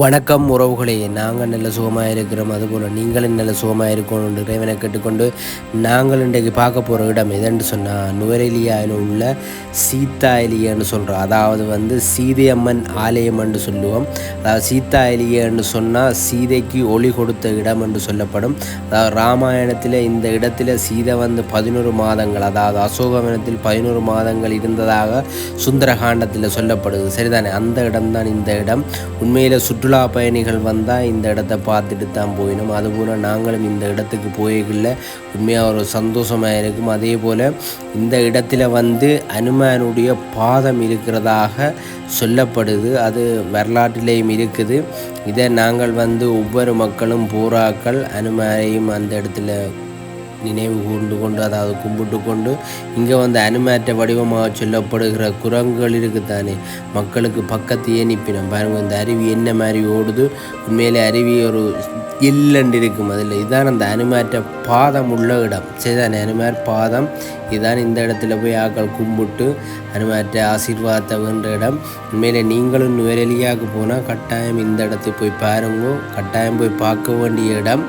வணக்கம் உறவுகளே, நாங்கள் நல்ல சுகமாக இருக்கிறோம். அதுபோல் நீங்களும் நல்ல சுகமாக இருக்கணும் இறைவனை கேட்டுக்கொண்டு நாங்கள் இன்றைக்கு பார்க்க போகிற இடம் எதுன்னு சொன்னால் நுவரெலியாவில் உள்ள சீதா எலியன்னு சொல்கிறோம். அதாவது சீதையம்மன் ஆலயம் என்று சொல்லுவோம். அதாவது சீதா எலியன்னு சொன்னால் சீதைக்கு ஒளி கொடுத்த இடம் என்று சொல்லப்படும். அதாவது ராமாயணத்தில் இந்த இடத்துல சீதை 11 மாதங்கள், அதாவது அசோகவனத்தில் 11 மாதங்கள் இருந்ததாக சுந்தரகாண்டத்தில் சொல்லப்படுது. சரிதானே, அந்த இடம்தான் இந்த இடம். உண்மையில் சுற்றுலா பயணிகள் வந்தால் இந்த இடத்த பார்த்துட்டு தான் போயிடும். அதுபோல் நாங்களும் இந்த இடத்துக்கு போய்கல உண்மையாக ஒரு சந்தோஷமாக இருக்கும். அதே போல் இந்த இடத்துல அனுமானுடைய பாதம் இருக்கிறதாக சொல்லப்படுது. அது வரலாற்றிலேயும் இருக்குது. இதை நாங்கள் ஒவ்வொரு மக்களும் போராக்கள் அனுமாரையும் அந்த இடத்துல நினைவு கூர்ந்து கொண்டு, அதாவது கும்பிட்டு கொண்டு, இங்கே அனுமாற்ற வடிவமாக சொல்லப்படுகிற குரங்குகள் இருக்குத்தானே, மக்களுக்கு பக்கத்தையே நிற்பினோம் பாருங்கள். இந்த அருவி என்ன மாதிரி ஓடுது, உண்மையிலே அருவி ஒரு இல்லண்டு இருக்கும். அதில் இதுதான் அந்த அனுமாற்ற பாதம் உள்ள இடம். சரிதானே, அனுமார் பாதம் இதுதான். இந்த இடத்துல போய் ஆக்கள் கும்பிட்டு அனுமாற்ற ஆசீர்வாதத்தை வேண்ட இடம். உண்மையிலே நீங்களும் நுவரெலியாவுக்கு போனால் கட்டாயம் இந்த இடத்துக்கு போய் பாருங்க, கட்டாயம் போய் பார்க்க வேண்டிய இடம்.